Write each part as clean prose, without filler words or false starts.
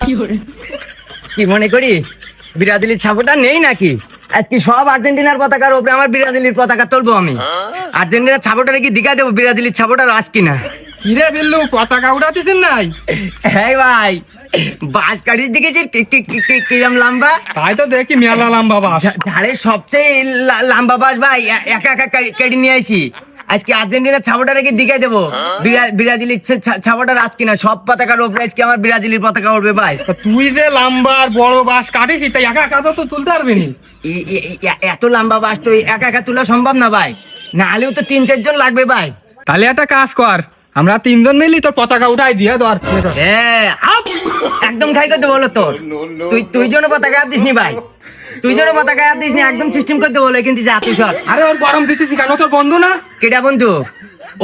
কি মনে করি ব্রাজিলের ছাপটা নেই নাকি? আজকে সব আর্জেন্টিনার পতাকার উপরে আমার ব্রাজিলের পতাকা তুলবো আমি। আর্জেন্টিনার ছাপটা কি দিঘা দেবো, ব্রাজিলের ছাপটা আজ কিনা। কিরে বিল্লু, পতাকা উড়াতেছেন নাই? হ্যাঁ ভাই, বাঁশ কাটির দিকেছি কিরম লম্বা। তাই তো দেখি মেলা লম্বা বাস। ঝাড়ের সবচেয়ে লম্বা বাঁশ ভাই, একা একা কেটে নিয়ে আসি। আজকে আর্জেন্টিনার ছাপটা রেখে দিঘায় দেবো, ব্রাজিলের ছাপটা আজ কিনা। সব পতাকার উপরে আজকে আমার ব্রাজিলের পতাকা উঠবে ভাই। তুই যে লম্বা আর বড় বাস কাটিস, তাই একা একা তো তুলতে পারবি নি। এত লম্বা বাঁশ তো একা একা তোলা সম্ভব না ভাই, না হলেও তো 3-4 জন লাগবে ভাই। তাহলে একটা কাজ কর, আমরা 3 জন মিলি তোর পতাকা উঠাই দিয়ে ধর। একদম খাই করতে বলো তোর। তুই জন্য পতাকা হাত দিসনি ভাই, তুই জন্য পতাকা হাত দিসনি, একদম সিস্টেম করতে বলো। কিন্তু যা তুই সর। আরে ওর গরম দিতেছি কেন? তোর বন্ধু না? কেটা বন্ধু?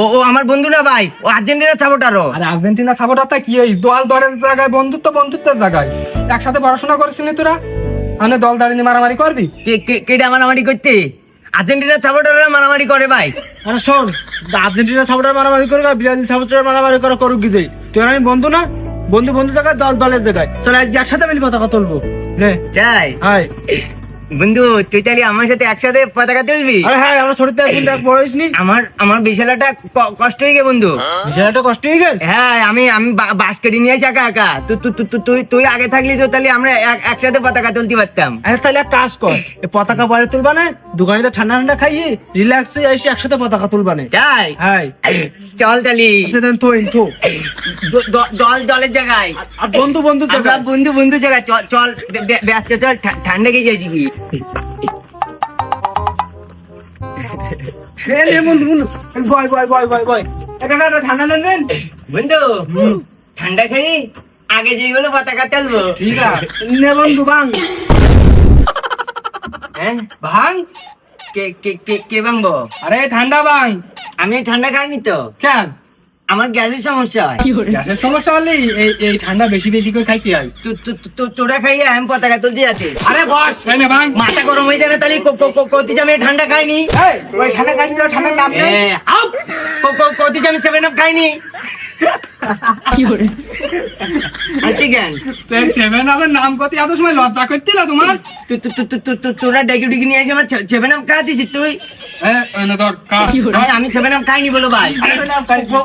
ও আমার বন্ধু না ভাই, ও আর্জেন্টিনার সাপোর্টারও। আরে আর্জেন্টিনা সাপোর্টারটা কি এই দল দলের জায়গায়, বন্ধুত্বের জায়গায়। একসাথে পড়াশোনা করেছিস তোরা, মানে দল দাঁড়িয়ে মারামারি করবি? কেটা মারামারি করতে? আর্জেন্টিনার সাপোর্টাররা মারামারি করে ভাই। আরে শোন, আর্জেন্টিনা সাপোর্টার মারামারি করুক আর ব্রাজিল সাপোর্টার মারামারি করুক কি যাই, তুই আমি বন্ধু না? বন্ধু জায়গায়, দল দলের জায়গায়। চল আজকে একসাথে মিলি পতাকা তুলবো। যাই হাই বন্ধু, তুই তাহলে আমার সাথে একসাথে পতাকা তুলবি? আরে হ্যাঁ, আমরা ছোট থেকে কিন্তু এক বড় হইসনি। আমার বিশাল একটা কষ্ট হয়ে গে বন্ধু, বিশাল একটা কষ্ট হয়ে গেছে। হ্যাঁ, আমি বাস কেটে নিয়ে আসি একা একা। তুই আগে থাকলি তো তাহলে আমরা একসাথে পতাকা তুলতে পারতাম। আচ্ছা তাহলে এক কাজ কর, এই পতাকা পরে তুলবা না, দোকানে তো ঠান্ডা ঠান্ডা খাইয়ে রিল্যাক্সে এসে একসাথে পতাকা তুলবা না। যাই হাই চল তাহলে দলের জায়গায়, আর বন্ধু আমরা বন্ধু জায়গায় চল ব্যস্ত, চল ঠান্ডা গিয়ে যাই কি। ঠান্ডা দেন বন্ধু, ঠান্ডা খাই আগে যেগুলো পতাকা তুলবো। ঠিক আছে নে বন্ধু, ভাঙ। হ্যাঁ ভাঙ। কে ভাঙবো? আরে ঠান্ডা ভাঙ। আমি ঠান্ডা খাইনি তো। কেন? আমার গ্যাসের সমস্যা হয়। গ্যাসের সমস্যা হলে এই ঠান্ডা বেশি বেশি করে খাইতে হয়। তোরা খাইয়ে আমি পতাকা তুলতে যাচ্ছি। আরে বস, ভাঙ। মাথা গরম হয়ে যাবে তাহলে কতি আমি ঠান্ডা খাইনি। ওই ঠান্ডা খাইনি তো ঠান্ডা নাম নেই। কতি আমি 7 আপ খাইনি। সেভেন আপের নাম করতে এত সময় লজ্জা করছিল তোমার? তোরা ডেকে নিয়ে এসে আমার 7 আপ খাওয়াতিস তুই। আমি 7 আপ খাইনি বলো ভাই।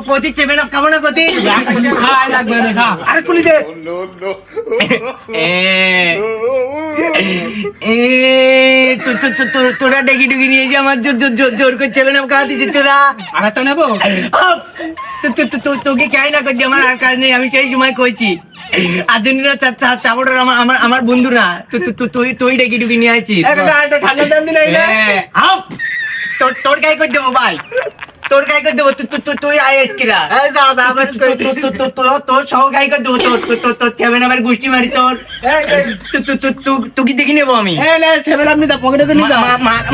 কতি 7 আপ খাবো না কতি। আরে কুলি দে। তোরা ডেকে নিয়ে এসে আমার জোর করে 7 আপ খাওয়াতিস তোরা। আর একটা নেবো? তোকে খাই না করছি, আমার আর কাজ নেই। আমি সেই সময় কইছি আর্জেন্টিনা চাপড়ার আমার বন্ধুরা, তুই ডেকে নিয়ে আছিস। ঠান্ডা দেন দিন। তোর গায়ে করে দেবো ভাই, তোর গায়ে করে দেবো। তুই আইস কিরা তোর সহ গায়ে করে দেবো। তোর 7 আপের গোষ্ঠী মারি তোর। তুই দেখি নেবো আমি।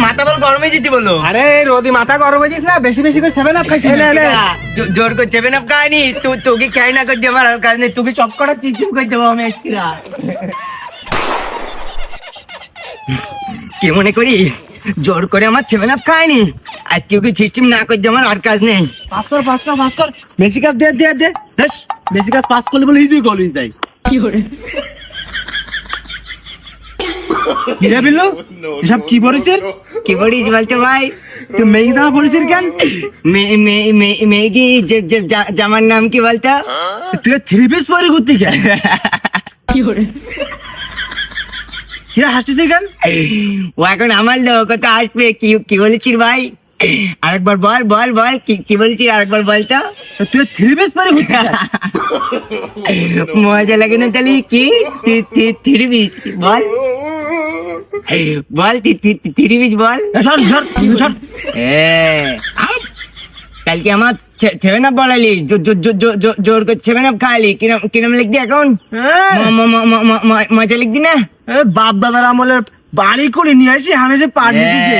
মাথা বল গরমে যেতে বলো। আরে রোদি মাথা গরম হয়ে যাস না, বেশি বেশি করে 7 আপ খাইছিস। জোর করে 7 আপ খাইনি। তোকে খাই না করছি, আমার আর কাজ নেই। তোকে সব কটা চিচিম করে দেবো আমি। কি মনে করি জোর করে আমার 7 আপ খায়নি, আজকে ওকে সিস্টেম না করছি, আমার আর কাজ নেই। পাস কর। বেশি কাজ দে। বেশি কাজ পাস করলে বলে ইজি কলেজ যাই। কিরে বিল্লু, এসব কি পড়েছিস? কি পড়িস বলছো ভাই? তুই মেয়ে জামা পড়েছিস কেন? মেয়ে কি জামার নাম কি বলতো? তুই 3 পিস পরে ঘুরতি কেন? কিরা হাসছিস কেন? ও এখন আমার লোক, তো আসবে। কি বলেছিস ভাই? আরেকবার বল কি বলেছিস? আরেকবার বলতো। তুই 3 পিস পরে ঘুরতি কেন? মজা লাগে না তাহলে? কি 3 পিস বল 3 পিস বল। কালকে আমার 7 আপ বলালি, জোর করে 7 আপ খাওয়ালি। কিরম লিখদি এখন? মজা লিখদি না? বাপ দাদার আমলের বাড়ি করে নিয়ে আসি হানে যে পানি দিছে।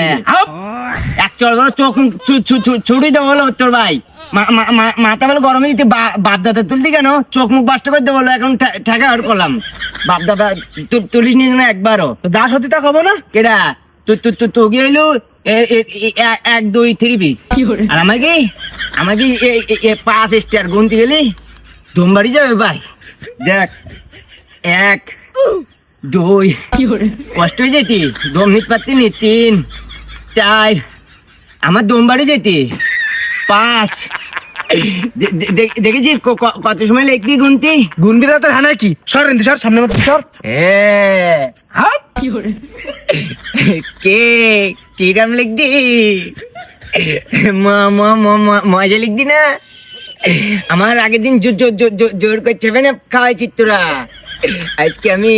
এক চল চোখ ছুটি দেবো বলো তোর ভাই। মাথা বলো গরমে দিতে বাপ দাদা তুলতি কেন? চোখ মুখ বাস্ট করতে বলো। এখন ঠেকা আর করলাম। বাপ দাদা তুলিস নিস না একবারও। যা সত্যি তা খবর না। কেডা তোকে এলো 1 2 3 পিস। আর আমাকে 5 স্টার গুনতে গেলি ধুম বাড়ি যাবে ভাই। দেখ এক, দুই, কষ্ট হয়ে যেতি, দম নিতে পারতি নি, 3, 4, আমার দম বাড়ি যেতি, 5, দেখেছি কত সময় লিখতি গুনতি? গুনবি না তোর হ্যাঁ কি সর রেন্দি সর সামনে মতো সর কে কিরাম লিখতি? মজা লিখতি না? আমার আগের দিন জোর করে চেপে না খাওয়াইছি তোরা। আজকে আমি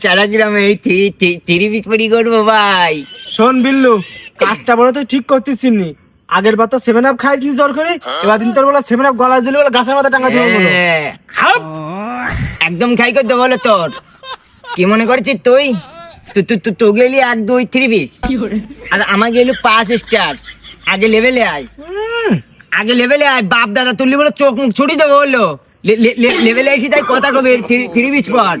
সারা গ্রামে 3 পড়ি করবো ভাই। শোন বিল্লু, কাজটা বলে তুই ঠিক করতেছিস নি। আগের বার তো 7 আপ খাইছিস জোর করে, এবার দিন তোর বলে 7 আপ গলায় ঝুলে বলে গাছের মাথা টাঙ্গা ঝুলে বলো। হাপ! একদম খাই করতে বলো তোর। কি মনে করছিস তুই? তো গেলি 1, 2, 3 পিস আর আমার গেলি 5 স্টার। আগে লেভেলে আয়, আগে লেভেলে আয়। বাপ দাদা তুললি বলে চোখ মুখ ছুটি দেবো বললো। লেভেলে এসে তাই কথা কবে 3 পিস পর।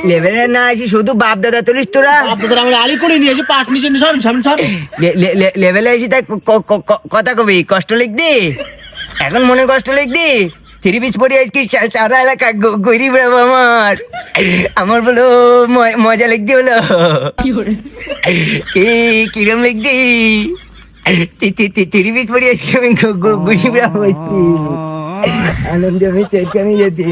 লেভেলে না এসে শুধু বাপ দাদা তুলিস তোরা। আমরা আলি করে নিয়ে এসে পাট নিচে সর সামনে সর। লেভেলে এসে তাই কথা কবি, কষ্ট লিখদি এখন মনে কষ্ট লিখদি। 3 পিস পরে আজকে সারা এলাকা গরিব রাম আমার বলো মজা লিখদি বলো। কিরম লিখদি? 3 পিস পরে আজকে আমি গরিব রাম আনন্দ আমি যেতে